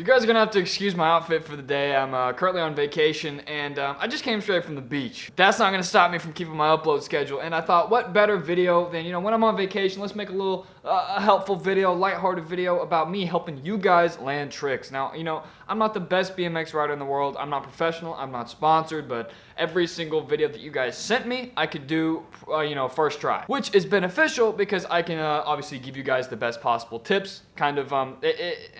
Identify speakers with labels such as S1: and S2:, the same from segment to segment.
S1: You guys are gonna have to excuse my outfit for the day. I'm currently on vacation, and I just came straight from the beach. That's not gonna stop me from keeping my upload schedule, and I thought, what better video than, when I'm on vacation, let's make a little helpful video, lighthearted video about me helping you guys land tricks. Now, I'm not the best BMX rider in the world. I'm not professional. I'm not sponsored, but every single video that you guys sent me, I could do, first try, which is beneficial because I can obviously give you guys the best possible tips. Kind of, I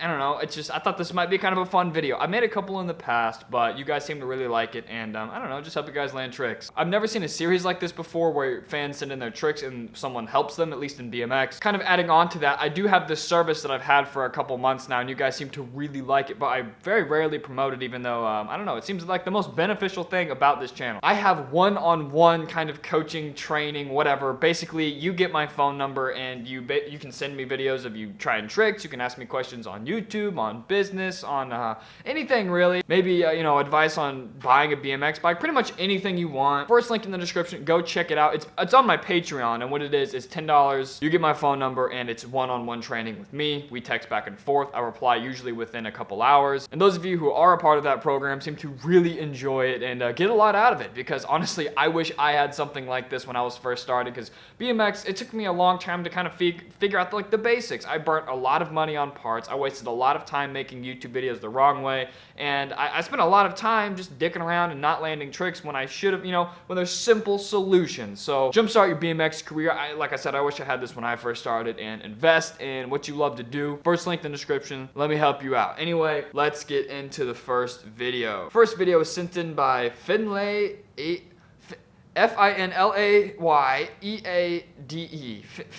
S1: don't know. It's just, I thought this might be kind of a fun video. I made a couple in the past, but you guys seem to really like it, and I don't know, just help you guys land tricks. I've never seen a series like this before where fans send in their tricks and someone helps them, at least in BMX. Kind of adding on to that, I do have this service that I've had for a couple months now, and you guys seem to really like it, but I very rarely promote it, even though, I don't know, it seems like the most beneficial thing about this channel. I have one-on-one kind of coaching, training, whatever. Basically, you get my phone number, and you can send me videos of you trying tricks. You can ask me questions on YouTube, on business, on anything really. Maybe, advice on buying a BMX bike, pretty much anything you want. First link in the description, go check it out. It's on my Patreon, and what it is $10. You get my phone number, and it's one-on-one training with me. We text back and forth. I reply usually within a couple hours. And those of you who are a part of that program seem to really enjoy it and get a lot out of it, because honestly, I wish I had something like this when I was first started, because BMX, it took me a long time to kind of figure out the basics. I burnt a lot of money on parts. I wasted a lot of time making YouTube videos the wrong way, and I spent a lot of time just dicking around and not landing tricks when I should have, when there's simple solutions. So jumpstart your BMX career. Like I said, I wish I had this when I first started, and invest in what you love to do. First link in the description. Let me help you out. Anyway, let's get into the first video. First video is sent in by Finlay Finlayeade.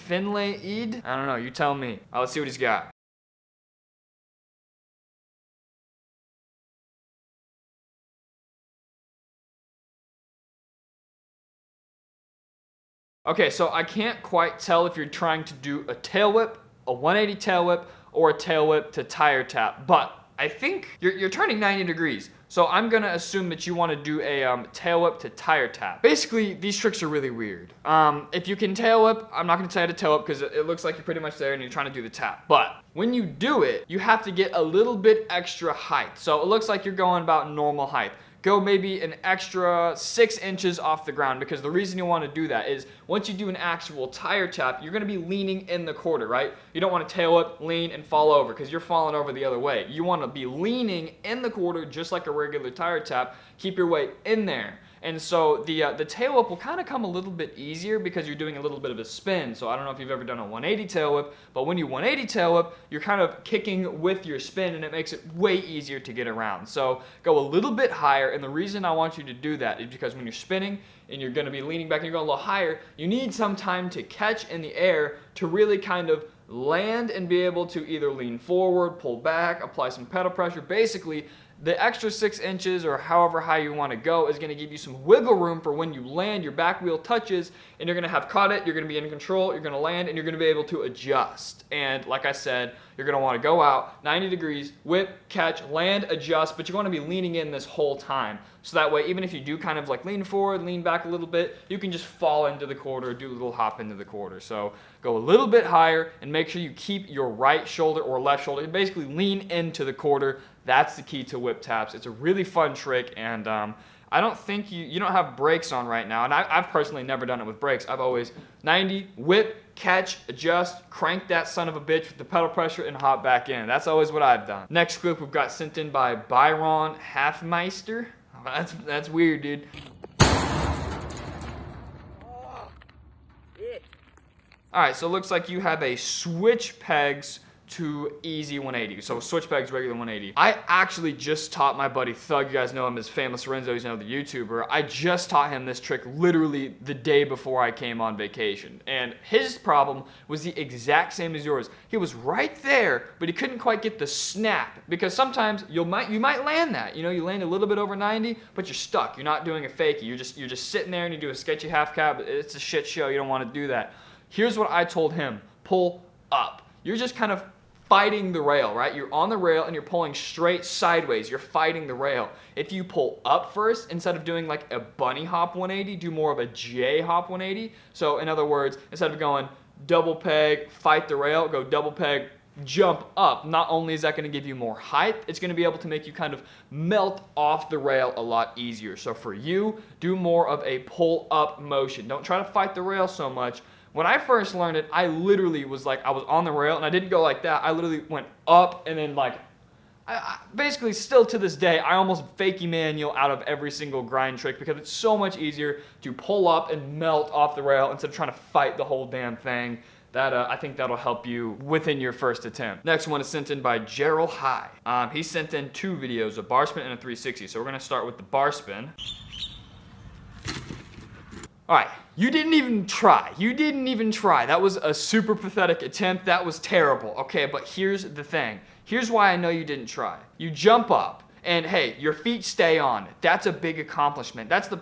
S1: Finlayeade? I don't know, you tell me. Let's see what he's got. Okay, so I can't quite tell if you're trying to do a tail whip, a 180 tail whip, or a tail whip to tire tap, but I think you're turning 90 degrees. So I'm gonna assume that you wanna do a tail whip to tire tap. Basically, these tricks are really weird. If you can tail whip, I'm not gonna tell you to tail whip because it looks like you're pretty much there and you're trying to do the tap. But when you do it, you have to get a little bit extra height. So it looks like you're going about normal height. Go maybe an extra 6 inches off the ground, because the reason you want to do that is once you do an actual tire tap, you're going to be leaning in the quarter, right? You don't want to tail whip, lean, and fall over because you're falling over the other way. You want to be leaning in the quarter just like a regular tire tap. Keep your weight in there. And so the tail whip will kind of come a little bit easier because you're doing a little bit of a spin. So I don't know if you've ever done a 180 tail whip, but when you 180 tail whip, you're kind of kicking with your spin, and it makes it way easier to get around. So go a little bit higher, and the reason I want you to do that is because when you're spinning and you're going to be leaning back and you're going a little higher, you need some time to catch in the air to really kind of land and be able to either lean forward, pull back, apply some pedal pressure. Basically, the extra 6 inches or however high you want to go is going to give you some wiggle room for when you land, your back wheel touches, and you're going to have caught it, you're going to be in control, you're going to land, and you're going to be able to adjust. And like I said, you're going to want to go out 90 degrees, whip, catch, land, adjust, but you want to be leaning in this whole time. So that way, even if you do kind of like lean forward, lean back a little bit, you can just fall into the quarter, do a little hop into the quarter. So go a little bit higher and make sure you keep your right shoulder or left shoulder, basically lean into the quarter. That's the key to whip taps. It's a really fun trick, and I don't think you don't have brakes on right now, and I've personally never done it with brakes. I've always 90, whip, catch, adjust, crank that son of a bitch with the pedal pressure, and hop back in. That's always what I've done. Next clip we've got sent in by Byron Halfmeister. That's weird, dude. Alright, so it looks like you have a switch pegs to easy 180. So switch pegs, regular 180. I actually just taught my buddy Thug, you guys know him as Famous Lorenzo, he's another YouTuber. I just taught him this trick literally the day before I came on vacation. And his problem was the exact same as yours. He was right there, but he couldn't quite get the snap, because sometimes you might land that. You land a little bit over 90, but you're stuck. You're not doing a fakie. You're just sitting there and you do a sketchy half cab. It's a shit show. You don't want to do that. Here's what I told him. Pull up. You're just kind of fighting the rail, right? You're on the rail and you're pulling straight sideways. You're fighting the rail. If you pull up first, instead of doing like a bunny hop 180, do more of a J hop 180. So in other words, instead of going double peg, fight the rail, go double peg, jump up, not only is that going to give you more height, it's going to be able to make you kind of melt off the rail a lot easier. So for you, do more of a pull up motion. Don't try to fight the rail so much. When I first learned it, I literally was like, I was on the rail and I didn't go like that. I literally went up and then like, I basically still to this day, I almost fakie manual out of every single grind trick because it's so much easier to pull up and melt off the rail instead of trying to fight the whole damn thing. That I think that'll help you within your first attempt. Next one is sent in by Gerald High. He sent in 2 videos, a bar spin and a 360. So we're gonna start with the bar spin. All right, you didn't even try. You didn't even try. That was a super pathetic attempt. That was terrible. Okay, but here's the thing. Here's why I know you didn't try. You jump up, and hey, your feet stay on. That's a big accomplishment. That's the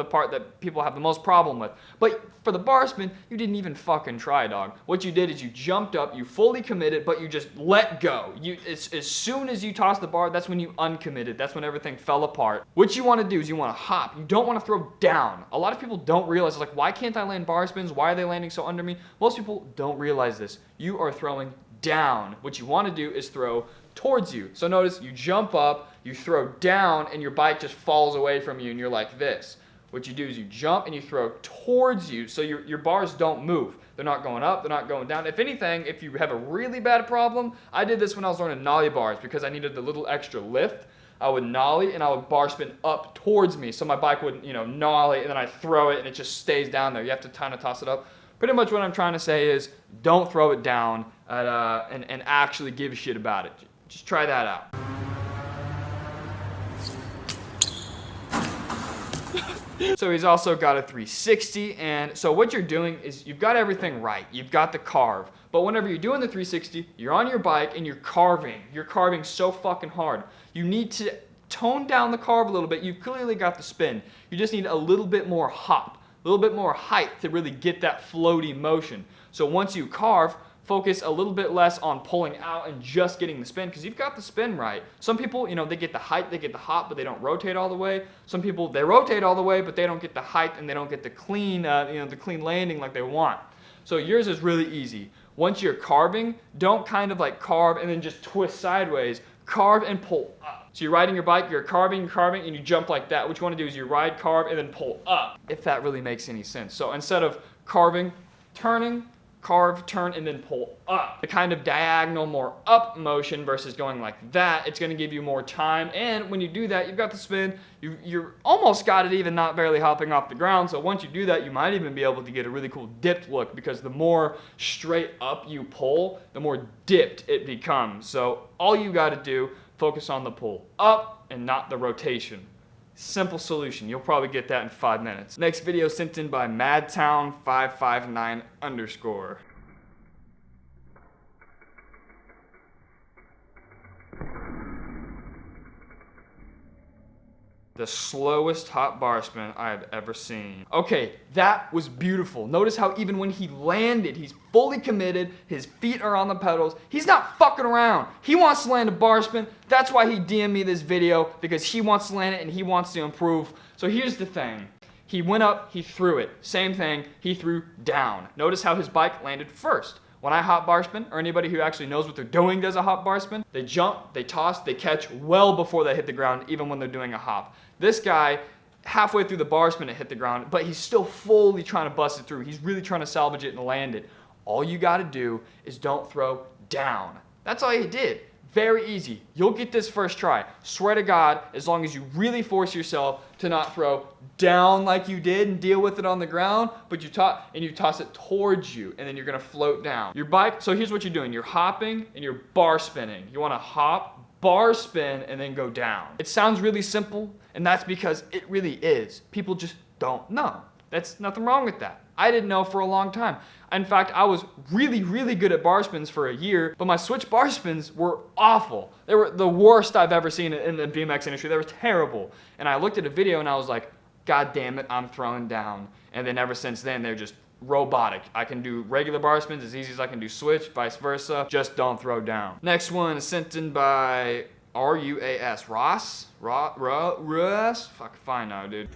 S1: part that people have the most problem with. But for the bar spin, you didn't even fucking try, dog. What you did is you jumped up, you fully committed, but you just let go. As soon as you tossed the bar, that's when you uncommitted. That's when everything fell apart. What you want to do is you want to hop. You don't want to throw down. A lot of people don't realize, like, why can't I land bar spins? Why are they landing so under me? Most people don't realize this. You are throwing down. What you want to do is throw towards you. So notice you jump up, you throw down, and your bike just falls away from you, and you're like this. What you do is you jump and you throw towards you, so your bars don't move. They're not going up, they're not going down. If anything, if you have a really bad problem, I did this when I was learning nollie bars because I needed the little extra lift. I would nollie and I would bar spin up towards me, so my bike would, nollie, and then I throw it and it just stays down there. You have to kind of toss it up. Pretty much what I'm trying to say is don't throw it down and actually give a shit about it. Just try that out. So he's also got a 360, and so what you're doing is you've got everything right. You've got the carve, but whenever you're doing the 360, you're on your bike and you're carving. You're carving so fucking hard. You need to tone down the carve a little bit. You've clearly got the spin. You just need a little bit more hop, a little bit more height to really get that floaty motion. So once you carve, focus a little bit less on pulling out and just getting the spin, because you've got the spin right. Some people, they get the height, they get the hop, but they don't rotate all the way. Some people, they rotate all the way, but they don't get the height and they don't get the clean, the clean landing like they want. So yours is really easy. Once you're carving, don't kind of like carve and then just twist sideways. Carve and pull up. So you're riding your bike, you're carving, and you jump like that. What you want to do is you ride, carve, and then pull up, if that really makes any sense. So instead of carving, turning, carve, turn, and then pull up. The kind of diagonal, more up motion versus going like that, it's going to give you more time. And when you do that, you've got the spin. You're almost got it even not barely hopping off the ground. So once you do that, you might even be able to get a really cool dipped look, because the more straight up you pull, the more dipped it becomes. So all you got to do, focus on the pull up and not the rotation. Simple solution. You'll probably get that in 5 minutes. Next video sent in by Madtown559_. The slowest hop bar spin I have ever seen. Okay, that was beautiful. Notice how even when he landed, he's fully committed, his feet are on the pedals, he's not fucking around. He wants to land a bar spin. That's why he DM'd me this video, because he wants to land it and he wants to improve. So here's the thing. He went up, he threw it. Same thing, he threw down. Notice how his bike landed first. When I hop bar spin, or anybody who actually knows what they're doing does a hop bar spin, they jump, they toss, they catch well before they hit the ground, even when they're doing a hop. This guy, halfway through the bar spin, it hit the ground, but he's still fully trying to bust it through. He's really trying to salvage it and land it. All you gotta do is don't throw down. That's all he did. Very easy. You'll get this first try. Swear to God, as long as you really force yourself to not throw down like you did and deal with it on the ground, but you toss it towards you, and then you're gonna float down. Your bike, so here's what you're doing. You're hopping and you're bar spinning. You wanna hop, bar spin, and then go down. It sounds really simple, and that's because it really is. People just don't know. That's nothing wrong with that. I didn't know for a long time. In fact, I was really, really good at bar spins for a year, but my switch bar spins were awful. They were the worst I've ever seen in the BMX industry. They were terrible. And I looked at a video and I was like, God damn it, I'm throwing down. And then ever since then, they're just robotic. I can do regular bar spins as easy as I can do switch, vice versa. Just don't throw down. Next one is sent in by RUAS. Ross? Ross? Fuck, fine now, dude.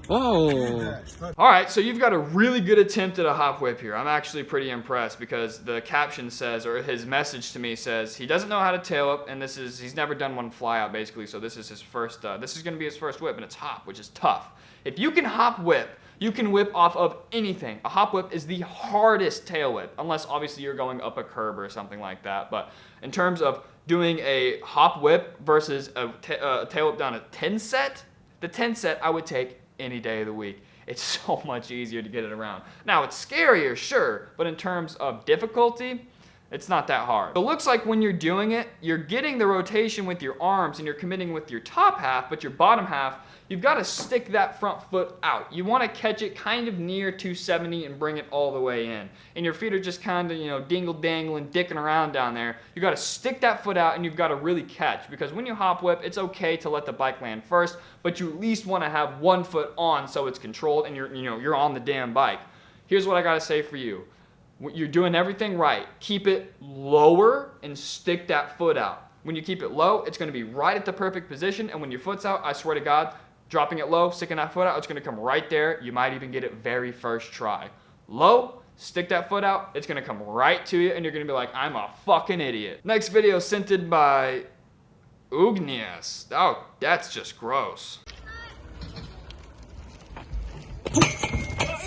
S2: Oh.
S1: All right, so you've got a really good attempt at a hop whip here. I'm actually pretty impressed because the caption says, or his message to me says, he doesn't know how to tail whip, and he's never done one fly out basically. So this is his first. This is going to be his first whip, and it's hop, which is tough. If you can hop whip, you can whip off of anything. A hop whip is the hardest tail whip, unless obviously you're going up a curb or something like that. But in terms of doing a hop whip versus a tail whip down a 10 set, the 10 set I would take any day of the week. It's so much easier to get it around. Now, it's scarier, sure, but in terms of difficulty, it's not that hard. So it looks like when you're doing it, you're getting the rotation with your arms and you're committing with your top half, but your bottom half, you've got to stick that front foot out. You want to catch it kind of near 270 and bring it all the way in. And your feet are just kind of, dingle-dangling, dicking around down there. You've got to stick that foot out and you've got to really catch. Because when you hop whip, it's okay to let the bike land first, but you at least want to have one foot on so it's controlled and you're on the damn bike. Here's what I got to say for you. You're doing everything right. Keep it lower and stick that foot out. When you keep it low, it's going to be right at the perfect position, and when your foot's out, I swear to God, dropping it low, sticking that foot out, it's going to come right there. You might even get it very first try. Low, stick that foot out, it's going to come right to you, and you're going to be like, I'm a fucking idiot. Next video sent in by Ugnias. Oh, that's just gross.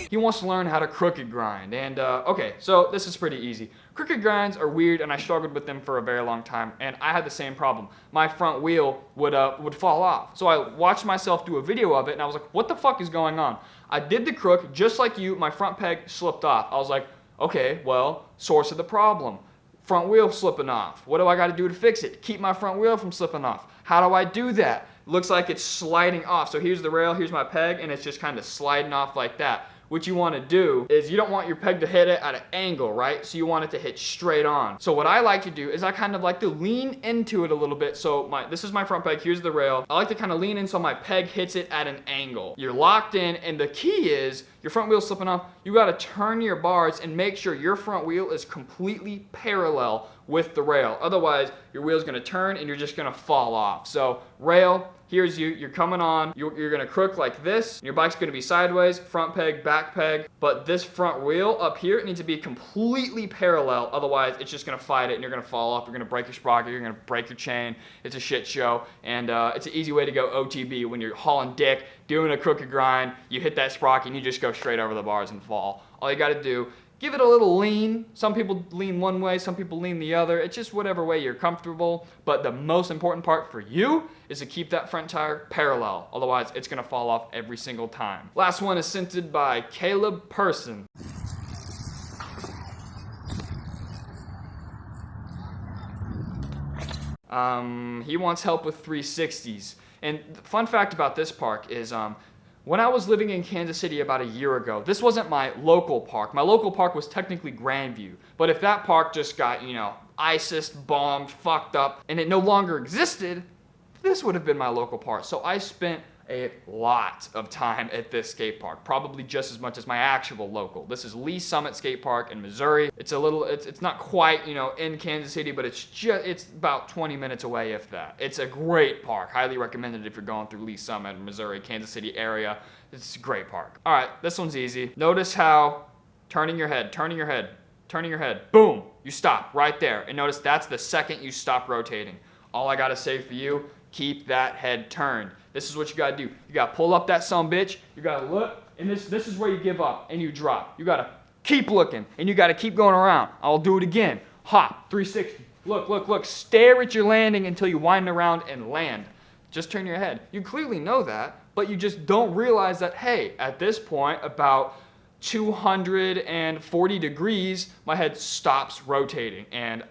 S1: He wants to learn how to crooked grind, and okay, so this is pretty easy. Crooked grinds are weird, and I struggled with them for a very long time, and I had the same problem. My front wheel would fall off. So I watched myself do a video of it, and I was like, what the fuck is going on? I did the crook, just like you, my front peg slipped off. I was like, okay, well, source of the problem. Front wheel slipping off. What do I gotta do to fix it? Keep my front wheel from slipping off. How do I do that? Looks like it's sliding off. So here's the rail, here's my peg, and it's just kind of sliding off like that. What you want to do is you don't want your peg to hit it at an angle, right? So you want it to hit straight on. So what I like to do is I kind of like to lean into it a little bit. So this is my front peg, here's the rail. I like to kind of lean in so my peg hits it at an angle. You're locked in, and the key is your front wheel's slipping off. You got to turn your bars and make sure your front wheel is completely parallel with the rail. Otherwise, your wheel's going to turn and you're just going to fall off. So rail, here's you're coming on, you're gonna crook like this, your bike's gonna be sideways, front peg, back peg, but this front wheel up here, it needs to be completely parallel, otherwise it's just gonna fight it and you're gonna fall off, you're gonna break your sprocket, you're gonna break your chain, it's a shit show, and it's an easy way to go OTB when you're hauling dick, doing a crooked grind, you hit that sprocket and you just go straight over the bars and fall. All you gotta do, give it a little lean. Some people lean one way, some people lean the other. It's just whatever way you're comfortable. But the most important part for you is to keep that front tire parallel. Otherwise, it's gonna fall off every single time. Last one is sent in by Caleb Person. He wants help with 360s. And the fun fact about this park is when I was living in Kansas City about a year ago, this wasn't my local park. My local park was technically Grandview. But if that park just got, ISIS bombed, fucked up, and it no longer existed, this would have been my local park. So I spent a lot of time at this skate park, probably just as much as my actual local. This is Lee Summit Skate Park in Missouri. It's not quite, in Kansas City, but it's about 20 minutes away, if that. It's a great park. Highly recommended if you're going through Lee Summit, Missouri, Kansas City area. It's a great park. All right, this one's easy. Notice how turning your head, boom, you stop right there. And notice that's the second you stop rotating. All I gotta say for you, keep that head turned. This is what you gotta do. You gotta pull up that sumbitch, you gotta look, and this is where you give up and you drop. You gotta keep looking, and you gotta keep going around. I'll do it again. Hop, 360. Look. Stare at your landing until you wind around and land. Just turn your head. You clearly know that, but you just don't realize that, hey, at this point, about 240 degrees, my head stops rotating, and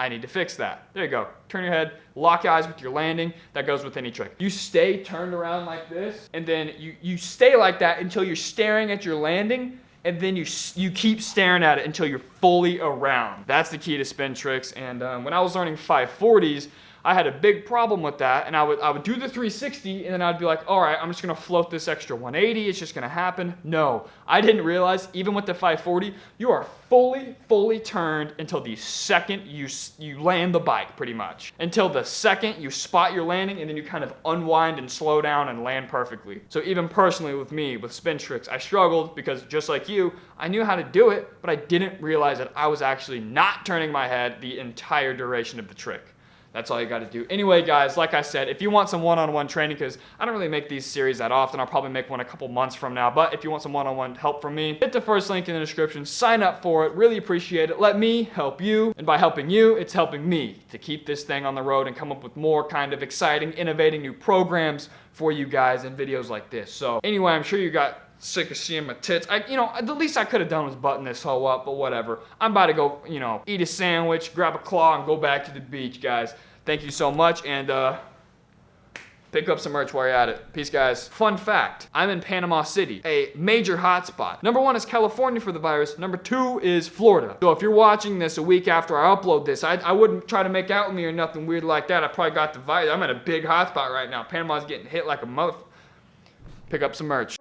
S1: I need to fix that. There you go. Turn your head, lock eyes with your landing. That goes with any trick. You stay turned around like this, and then you stay like that until you're staring at your landing, and then you keep staring at it until you're fully around. That's the key to spin tricks, and when I was learning 540s, I had a big problem with that, and I would do the 360, and then I'd be like, all right, I'm just gonna float this extra 180, it's just gonna happen. No, I didn't realize, even with the 540, you are fully turned until the second you land the bike, pretty much. Until the second you spot your landing, and then you kind of unwind and slow down and land perfectly. So even personally with me, with spin tricks, I struggled because just like you, I knew how to do it, but I didn't realize that I was actually not turning my head the entire duration of the trick. That's all you got to do. Anyway, guys, like I said, if you want some one-on-one training, because I don't really make these series that often, I'll probably make one a couple months from now, but if you want some one-on-one help from me, hit the first link in the description, sign up for it, really appreciate it. Let me help you, and by helping you, it's helping me to keep this thing on the road and come up with more kind of exciting, innovating new programs for you guys in videos like this. So anyway, I'm sure you got sick of seeing my tits. The least I could have done was button this hoe up, but whatever. I'm about to go, eat a sandwich, grab a claw, and go back to the beach, guys. Thank you so much, and pick up some merch while you're at it. Peace, guys. Fun fact, I'm in Panama City, a major hotspot. Number 1 is California for the virus. Number 2 is Florida. So if you're watching this a week after I upload this, I wouldn't try to make out with me or nothing weird like that. I probably got the virus. I'm at a big hotspot right now. Panama's getting hit like a mother. Pick up some merch.